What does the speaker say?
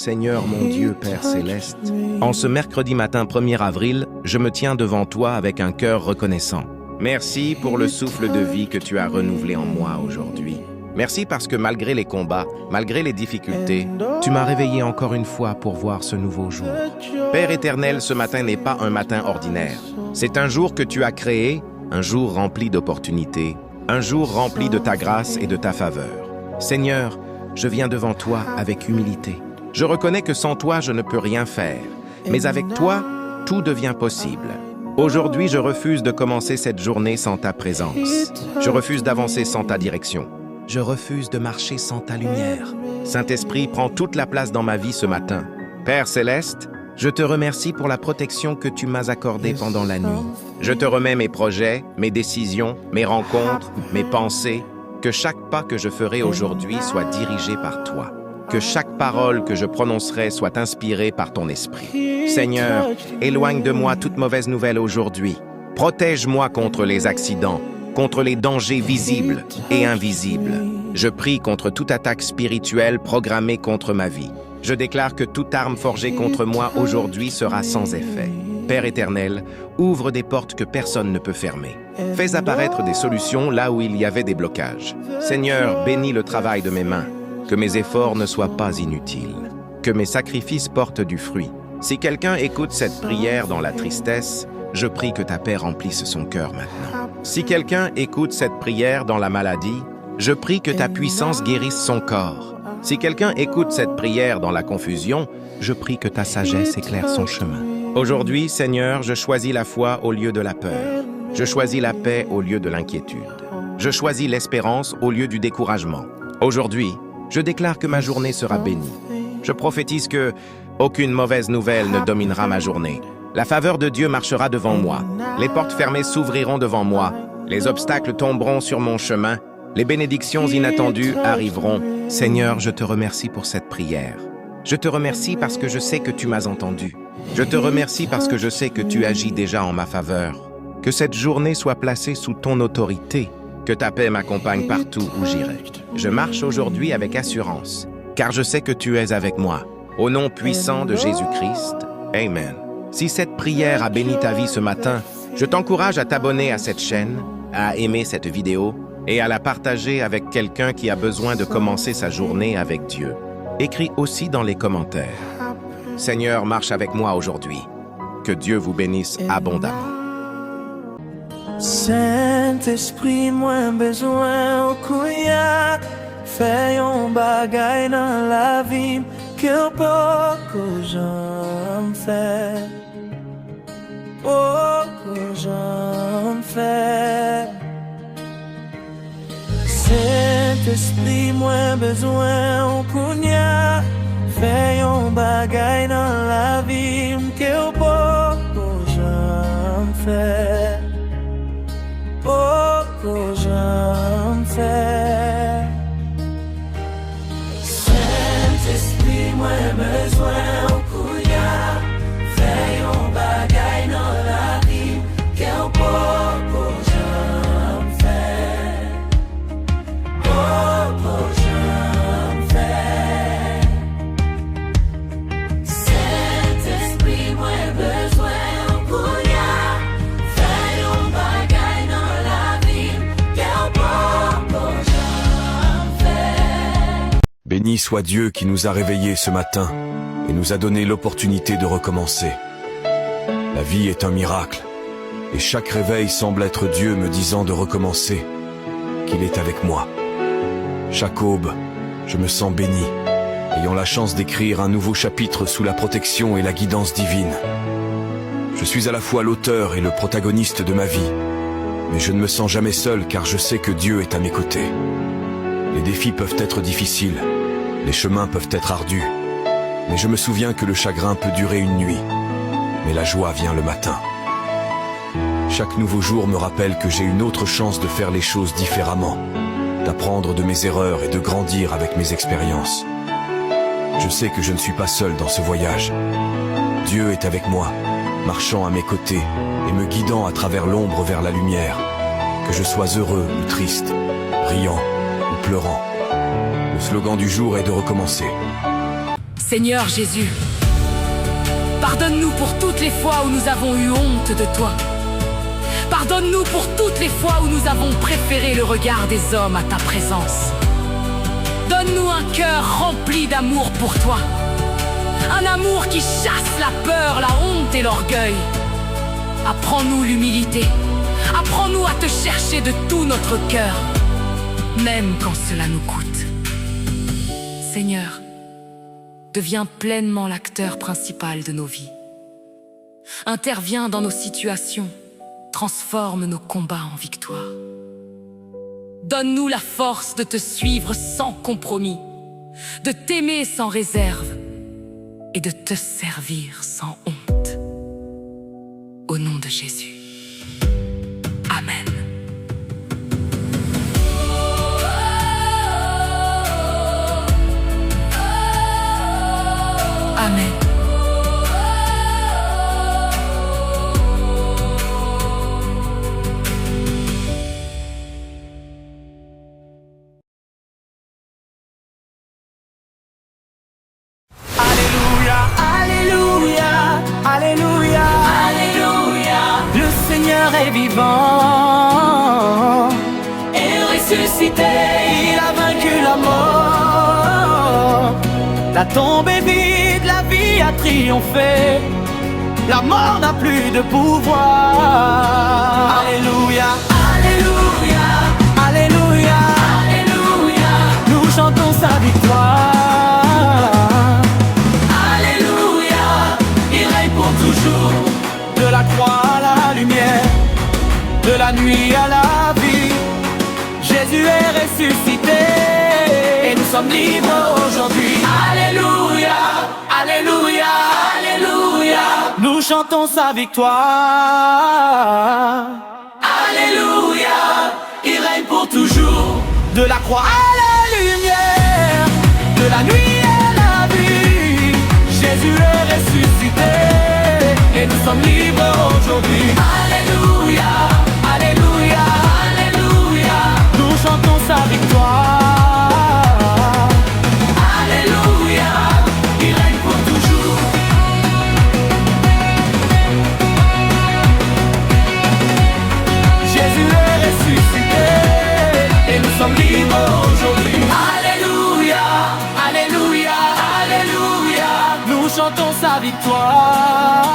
Seigneur mon Dieu, Père céleste, en ce mercredi matin 1er avril, je me tiens devant toi avec un cœur reconnaissant. Merci pour le souffle de vie que tu as renouvelé en moi aujourd'hui. Merci parce que malgré les combats, malgré les difficultés, tu m'as réveillé encore une fois pour voir ce nouveau jour. Père éternel, ce matin n'est pas un matin ordinaire. C'est un jour que tu as créé, un jour rempli d'opportunités, un jour rempli de ta grâce et de ta faveur. Seigneur, je viens devant toi avec humilité. Je reconnais que sans toi, je ne peux rien faire. Mais avec toi, tout devient possible. Aujourd'hui, je refuse de commencer cette journée sans ta présence. Je refuse d'avancer sans ta direction. Je refuse de marcher sans ta lumière. Saint-Esprit, prends toute la place dans ma vie ce matin. Père céleste, je te remercie pour la protection que tu m'as accordée pendant la nuit. Je te remets mes projets, mes décisions, mes rencontres, mes pensées. Que chaque pas que je ferai aujourd'hui soit dirigé par toi. Que chaque parole que je prononcerai soit inspirée par ton esprit. Seigneur, éloigne de moi toute mauvaise nouvelle aujourd'hui. Protège-moi contre les accidents, contre les dangers visibles et invisibles. Je prie contre toute attaque spirituelle programmée contre ma vie. Je déclare que toute arme forgée contre moi aujourd'hui sera sans effet. Père éternel, ouvre des portes que personne ne peut fermer. Fais apparaître des solutions là où il y avait des blocages. Seigneur, bénis le travail de mes mains. Que mes efforts ne soient pas inutiles. Que mes sacrifices portent du fruit. Si quelqu'un écoute cette prière dans la tristesse, je prie que ta paix remplisse son cœur maintenant. Si quelqu'un écoute cette prière dans la maladie, je prie que ta puissance guérisse son corps. Si quelqu'un écoute cette prière dans la confusion, je prie que ta sagesse éclaire son chemin. Aujourd'hui, Seigneur, je choisis la foi au lieu de la peur. Je choisis la paix au lieu de l'inquiétude. Je choisis l'espérance au lieu du découragement. Aujourd'hui, je déclare que ma journée sera bénie. Je prophétise que aucune mauvaise nouvelle ne dominera ma journée. La faveur de Dieu marchera devant moi. Les portes fermées s'ouvriront devant moi. Les obstacles tomberont sur mon chemin. Les bénédictions inattendues arriveront. Seigneur, je te remercie pour cette prière. Je te remercie parce que je sais que tu m'as entendu. Je te remercie parce que je sais que tu agis déjà en ma faveur. Que cette journée soit placée sous ton autorité. Que ta paix m'accompagne partout où j'irai. Je marche aujourd'hui avec assurance, car je sais que tu es avec moi. Au nom puissant de Jésus-Christ, Amen. Si cette prière a béni ta vie ce matin, je t'encourage à t'abonner à cette chaîne, à aimer cette vidéo et à la partager avec quelqu'un qui a besoin de commencer sa journée avec Dieu. Écris aussi dans les commentaires. Seigneur, marche avec moi aujourd'hui. Que Dieu vous bénisse abondamment. Saint-Esprit, moins besoin au couillard. Fais un bagay dans la vie que beaucoup j'en fais. Beaucoup j'en fais. Saint-Esprit, moins besoin au couillard. Fais un bagay dans la vie que beaucoup j'en fais. Beaucoup j'en fais. Saint-Esprit, moi besoin au couillard. Fais un bagay dans la vie. Quel beaucoup j'en fais. Beaucoup j'en fais. Saint-Esprit, moi besoin au couillard. Fais un bagay dans la vie. Quel beaucoup j'en fais. Béni soit Dieu qui nous a réveillés ce matin et nous a donné l'opportunité de recommencer. La vie est un miracle, et chaque réveil semble être Dieu me disant de recommencer, qu'il est avec moi. Chaque aube, je me sens béni, ayant la chance d'écrire un nouveau chapitre sous la protection et la guidance divine. Je suis à la fois l'auteur et le protagoniste de ma vie, mais je ne me sens jamais seul car je sais que Dieu est à mes côtés. Les défis peuvent être difficiles, les chemins peuvent être ardus, mais je me souviens que le chagrin peut durer une nuit, mais la joie vient le matin. Chaque nouveau jour me rappelle que j'ai une autre chance de faire les choses différemment, d'apprendre de mes erreurs et de grandir avec mes expériences. Je sais que je ne suis pas seul dans ce voyage. Dieu est avec moi, marchant à mes côtés et me guidant à travers l'ombre vers la lumière. Que je sois heureux ou triste, riant ou pleurant. Le slogan du jour est de recommencer. Seigneur Jésus, pardonne-nous pour toutes les fois où nous avons eu honte de toi. Pardonne-nous pour toutes les fois où nous avons préféré le regard des hommes à ta présence. Donne-nous un cœur rempli d'amour pour toi. Un amour qui chasse la peur, la honte et l'orgueil. Apprends-nous l'humilité. Apprends-nous à te chercher de tout notre cœur, même quand cela nous coûte. Seigneur, deviens pleinement l'acteur principal de nos vies. Interviens dans nos situations, transforme nos combats en victoire. Donne-nous la force de te suivre sans compromis, de t'aimer sans réserve et de te servir sans honte. Au nom de Jésus. Amen. Amen. Alléluia, Alléluia, Alléluia, Alléluia. Le Seigneur est vivant et ressuscité. Il a vaincu la mort. La tombe est vide, la vie a triomphé. La mort n'a plus de pouvoir. Alléluia, Alléluia, Alléluia, Alléluia. Nous chantons sa victoire. De la croix à la lumière, de la nuit à la vie, Jésus est ressuscité et nous sommes libres aujourd'hui. Alléluia, Alléluia, Alléluia. Nous chantons sa victoire. Alléluia, il règne pour toujours. De la croix à la lumière, de la nuit à la vie, Jésus est ressuscité et nous sommes libres aujourd'hui. Alléluia, Alléluia, Alléluia. Nous chantons sa victoire. Alléluia, il règne pour toujours. Jésus est ressuscité et nous sommes libres aujourd'hui. Alléluia, Alléluia, Alléluia. Nous chantons sa victoire.